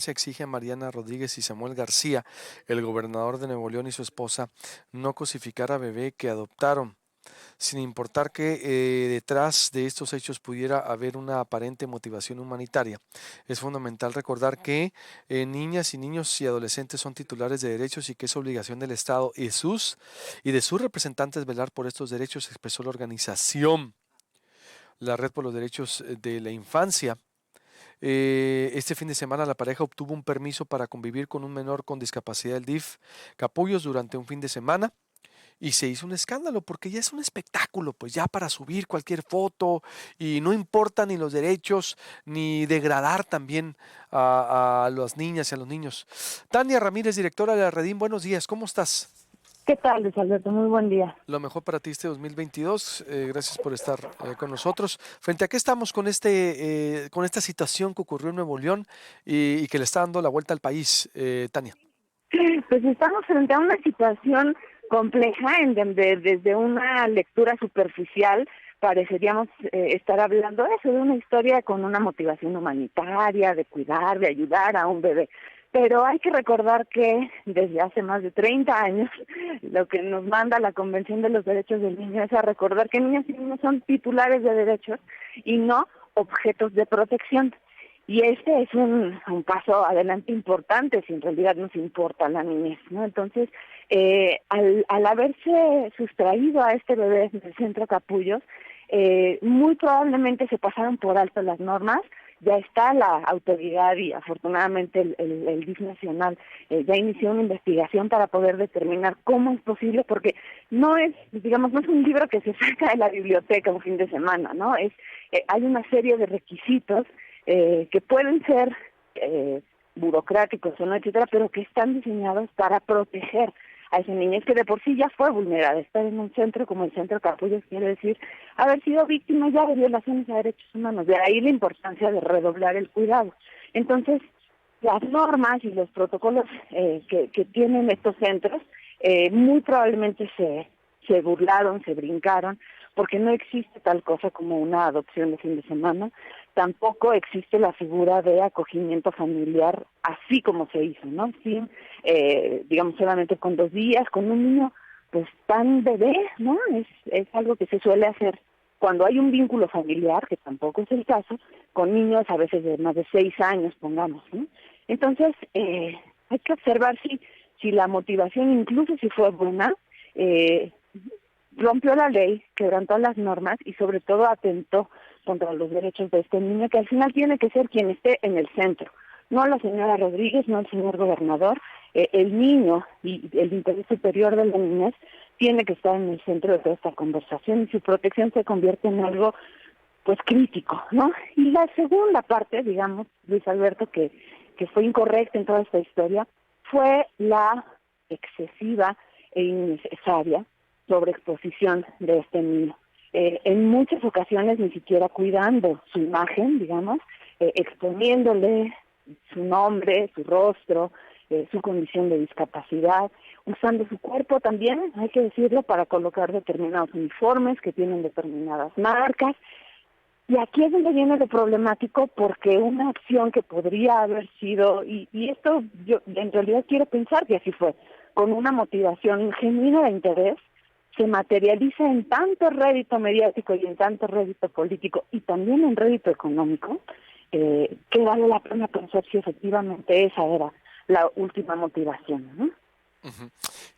Se exige a Mariana Rodríguez y Samuel García, el gobernador de Nuevo León y su esposa, no cosificar a bebé que adoptaron, sin importar que detrás de estos hechos pudiera haber una aparente motivación humanitaria. Es fundamental recordar que niñas y niños y adolescentes son titulares de derechos y que es obligación del Estado y de sus representantes velar por estos derechos, expresó la organización, la Red por los Derechos de la Infancia. Este fin de semana la pareja obtuvo un permiso para convivir con un menor con discapacidad del DIF Capullos durante un fin de semana y se hizo un escándalo porque ya es un espectáculo, pues ya para subir cualquier foto y no importa ni los derechos ni degradar también a las niñas y a los niños. Tania Ramírez, directora de la Redim, buenos días, ¿cómo estás? ¿Qué tal, Luis Alberto? Muy buen día. Lo mejor para ti este 2022. Gracias por estar con nosotros. Frente a qué estamos con esta situación que ocurrió en Nuevo León y que le está dando la vuelta al país, Tania. Pues estamos frente a una situación compleja en donde desde una lectura superficial pareceríamos estar hablando de eso, de una historia con una motivación humanitaria, de cuidar, de ayudar a un bebé. Pero hay que recordar que desde hace más de 30 años lo que nos manda la Convención de los Derechos del Niño es a recordar que niñas y niños son titulares de derechos y no objetos de protección. Y este es un paso adelante importante si en realidad nos importa la niñez, ¿no? Entonces, al haberse sustraído a este bebé del centro Capullos, muy probablemente se pasaron por alto las normas. Ya está la autoridad y afortunadamente el DIF nacional ya inició una investigación para poder determinar cómo es posible, porque no es, digamos, no es un libro que se saca de la biblioteca un fin de semana, ¿no? Hay una serie de requisitos que pueden ser burocráticos o no, etcétera, pero que están diseñados para proteger a esa niñez que de por sí ya fue vulnerada. Estar en un centro como el Centro Capullos quiere decir haber sido víctima ya de violaciones a derechos humanos. De ahí la importancia de redoblar el cuidado. Entonces, las normas y los protocolos que tienen estos centros muy probablemente se burlaron, se brincaron, porque no existe tal cosa como una adopción de fin de semana, tampoco existe la figura de acogimiento familiar así como se hizo, ¿no? Sin, digamos, solamente con 2 días, con un niño pues tan bebé, ¿no? Es algo que se suele hacer cuando hay un vínculo familiar, que tampoco es el caso, con niños a veces de más de 6 años, pongamos, ¿no? Entonces, hay que observar si la motivación, incluso si fue buena, eh, rompió la ley, quebrantó las normas y sobre todo atentó contra los derechos de este niño, que al final tiene que ser quien esté en el centro, no la señora Rodríguez, no el señor gobernador. El niño y el interés superior de la niñez tiene que estar en el centro de toda esta conversación y su protección se convierte en algo pues crítico, ¿no? Y la segunda parte, digamos, Luis Alberto, que fue incorrecta en toda esta historia, fue la excesiva e innecesaria sobreexposición de este niño. En muchas ocasiones ni siquiera cuidando su imagen, digamos, exponiéndole su nombre, su rostro, su condición de discapacidad, usando su cuerpo también, hay que decirlo, para colocar determinados uniformes que tienen determinadas marcas. Y aquí es donde viene lo problemático, porque una acción que podría haber sido, y esto yo en realidad quiero pensar que así fue, con una motivación genuina de interés, se materializa en tanto rédito mediático y en tanto rédito político y también en rédito económico, que vale la pena pensar si efectivamente esa era la última motivación, ¿no? Ujú.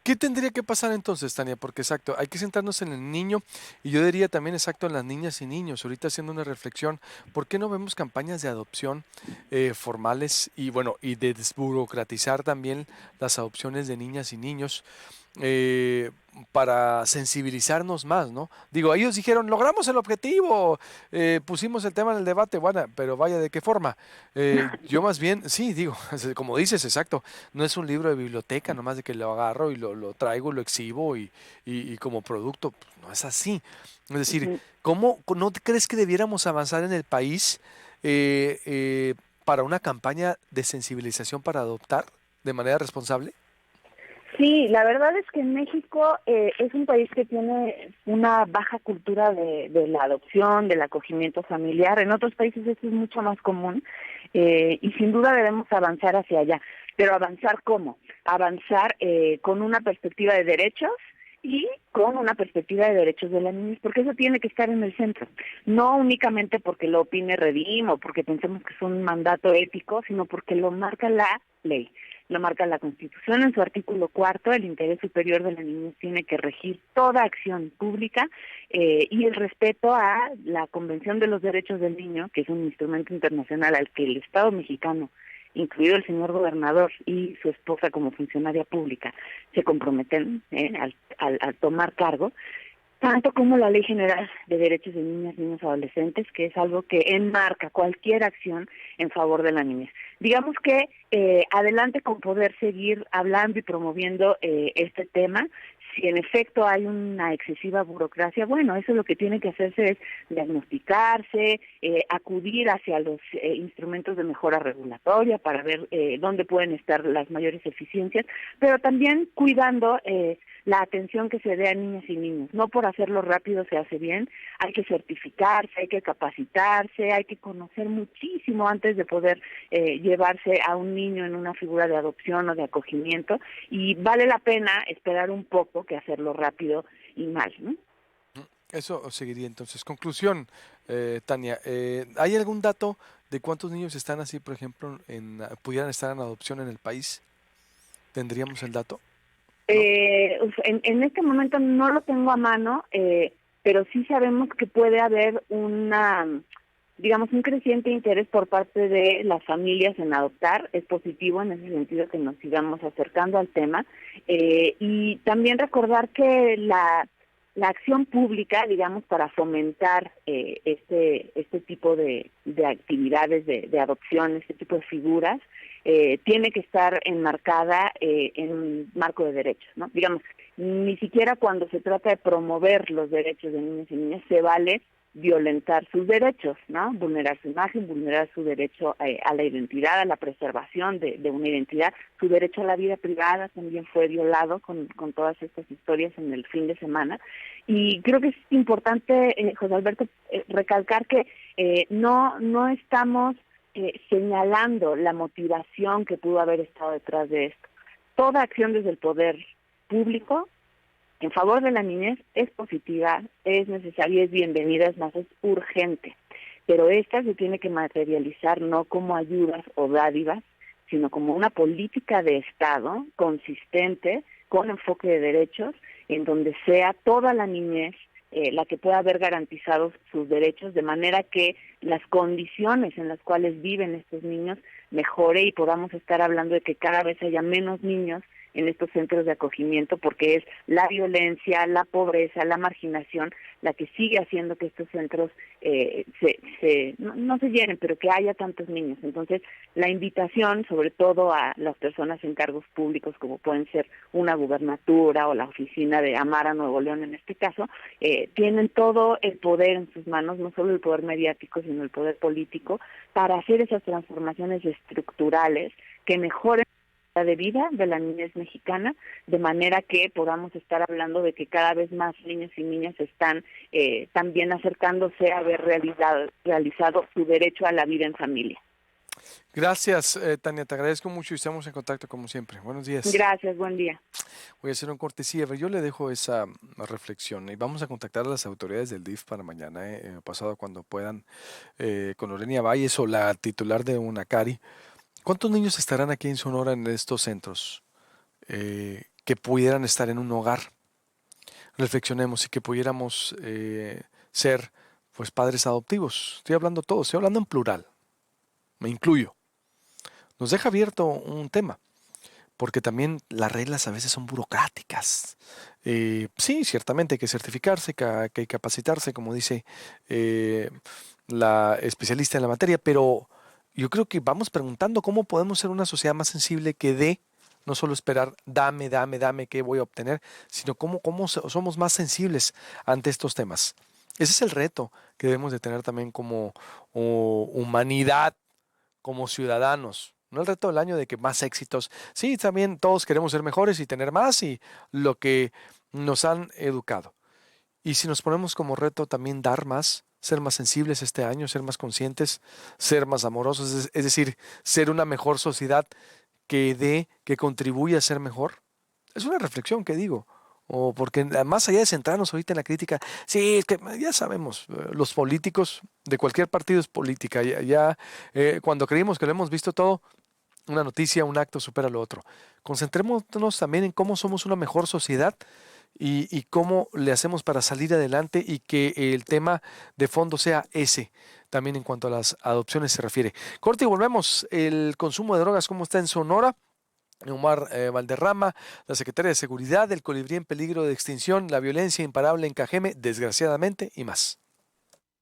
¿Qué tendría que pasar entonces, Tania? Porque exacto, hay que centrarnos en el niño y yo diría también exacto en las niñas y niños. Ahorita haciendo una reflexión, ¿por qué no vemos campañas de adopción formales y bueno, y de desburocratizar también las adopciones de niñas y niños? eh, para sensibilizarnos más, ¿no? Digo, ellos dijeron, logramos el objetivo, pusimos el tema en el debate, bueno, pero vaya, ¿de qué forma? Yo más bien, sí, digo, como dices, exacto, no es un libro de biblioteca, nomás de que lo agarro y lo traigo, lo exhibo y como producto, pues, no es así. Es decir, Ujú. ¿cómo no te crees que debiéramos avanzar en el país para una campaña de sensibilización para adoptar de manera responsable? Sí, la verdad es que México es un país que tiene una baja cultura de la adopción, del acogimiento familiar. En otros países esto es mucho más común. y sin duda debemos avanzar hacia allá. Pero ¿avanzar cómo? Avanzar con una perspectiva de derechos y con una perspectiva de derechos de la niñez, porque eso tiene que estar en el centro, no únicamente porque lo opine Redim o porque pensemos que es un mandato ético, sino porque lo marca la ley, lo marca la Constitución en su artículo 4. El interés superior de la niñez tiene que regir toda acción pública, y el respeto a la Convención de los Derechos del Niño, que es un instrumento internacional al que el Estado mexicano, incluido el señor gobernador y su esposa como funcionaria pública, se comprometen al tomar cargo, tanto como la Ley General de Derechos de Niñas, Niños y Adolescentes, que es algo que enmarca cualquier acción en favor de la niñez. Digamos que adelante con poder seguir hablando y promoviendo este tema. Si en efecto hay una excesiva burocracia, bueno, eso lo que tiene que hacerse es diagnosticarse, acudir hacia los instrumentos de mejora regulatoria para ver dónde pueden estar las mayores eficiencias, pero también cuidando la atención que se dé a niñas y niños. No por hacerlo rápido se hace bien, hay que certificarse, hay que capacitarse, hay que conocer muchísimo antes de poder llevarse a un niño en una figura de adopción o de acogimiento, y vale la pena esperar un poco que hacerlo rápido y mal, ¿no? Eso seguiría entonces. Conclusión, Tania, ¿hay algún dato de cuántos niños están así, por ejemplo, pudieran estar en adopción en el país? ¿Tendríamos el dato? ¿No? En este momento no lo tengo a mano, pero sí sabemos que puede haber digamos, un creciente interés por parte de las familias en adoptar. Es positivo en ese sentido que nos sigamos acercando al tema. Y también recordar que la acción pública, digamos, para fomentar este tipo de actividades de adopción, este tipo de figuras, tiene que estar enmarcada en un marco de derechos, ¿no? Digamos, ni siquiera cuando se trata de promover los derechos de niños y niñas se vale violentar sus derechos, ¿no? Vulnerar su imagen, vulnerar su derecho a la identidad, a la preservación de una identidad. Su derecho a la vida privada también fue violado con todas estas historias en el fin de semana. Y creo que es importante, José Alberto, recalcar que no estamos señalando la motivación que pudo haber estado detrás de esto. Toda acción desde el poder público en favor de la niñez es positiva, es necesaria, es bienvenida, es más, es urgente. Pero esta se tiene que materializar no como ayudas o dádivas, sino como una política de Estado consistente, con enfoque de derechos, en donde sea toda la niñez la que pueda haber garantizados sus derechos, de manera que las condiciones en las cuales viven estos niños mejore y podamos estar hablando de que cada vez haya menos niños en estos centros de acogimiento, porque es la violencia, la pobreza, la marginación la que sigue haciendo que estos centros no se llenen, pero que haya tantos niños. Entonces, la invitación, sobre todo a las personas en cargos públicos, como pueden ser una gubernatura o la oficina de Amara Nuevo León en este caso, tienen todo el poder en sus manos, no solo el poder mediático, sino el poder político, para hacer esas transformaciones estructurales que mejoren de vida de la niñez mexicana, de manera que podamos estar hablando de que cada vez más niños y niñas están también acercándose a haber realizado su derecho a la vida en familia. Gracias, Tania, te agradezco mucho y estamos en contacto como siempre. Buenos días. Gracias, buen día. Voy a hacer un cortesía, pero yo le dejo esa reflexión y vamos a contactar a las autoridades del DIF para mañana, pasado cuando puedan, con Lorena Valles o la titular de UNACARI. ¿Cuántos niños estarán aquí en Sonora en estos centros que pudieran estar en un hogar? Reflexionemos y que pudiéramos ser pues padres adoptivos. Estoy hablando todos, estoy hablando en plural, me incluyo. Nos deja abierto un tema, porque también las reglas a veces son burocráticas. Sí, ciertamente hay que certificarse, que hay que capacitarse, como dice la especialista en la materia, pero yo creo que vamos preguntando cómo podemos ser una sociedad más sensible que dé, no solo esperar, dame, dame, dame, qué voy a obtener, sino cómo somos más sensibles ante estos temas. Ese es el reto que debemos de tener también como humanidad, como ciudadanos. No el reto del año de que más éxitos. Sí, también todos queremos ser mejores y tener más y lo que nos han educado. Y si nos ponemos como reto también dar más, ser más sensibles este año, ser más conscientes, ser más amorosos, es decir, ser una mejor sociedad que contribuya a ser mejor? Es una reflexión que digo. O porque más allá de centrarnos ahorita en la crítica, sí, es que ya sabemos, los políticos de cualquier partido es política. Cuando creímos que lo hemos visto todo, una noticia, un acto supera lo otro. Concentrémonos también en cómo somos una mejor sociedad y cómo le hacemos para salir adelante y que el tema de fondo sea ese, también en cuanto a las adopciones se refiere. Corte y volvemos. El consumo de drogas, ¿cómo está en Sonora? Omar Valderrama, la secretaria de Seguridad, el colibrí en peligro de extinción, la violencia imparable en Cajeme, desgraciadamente, y más.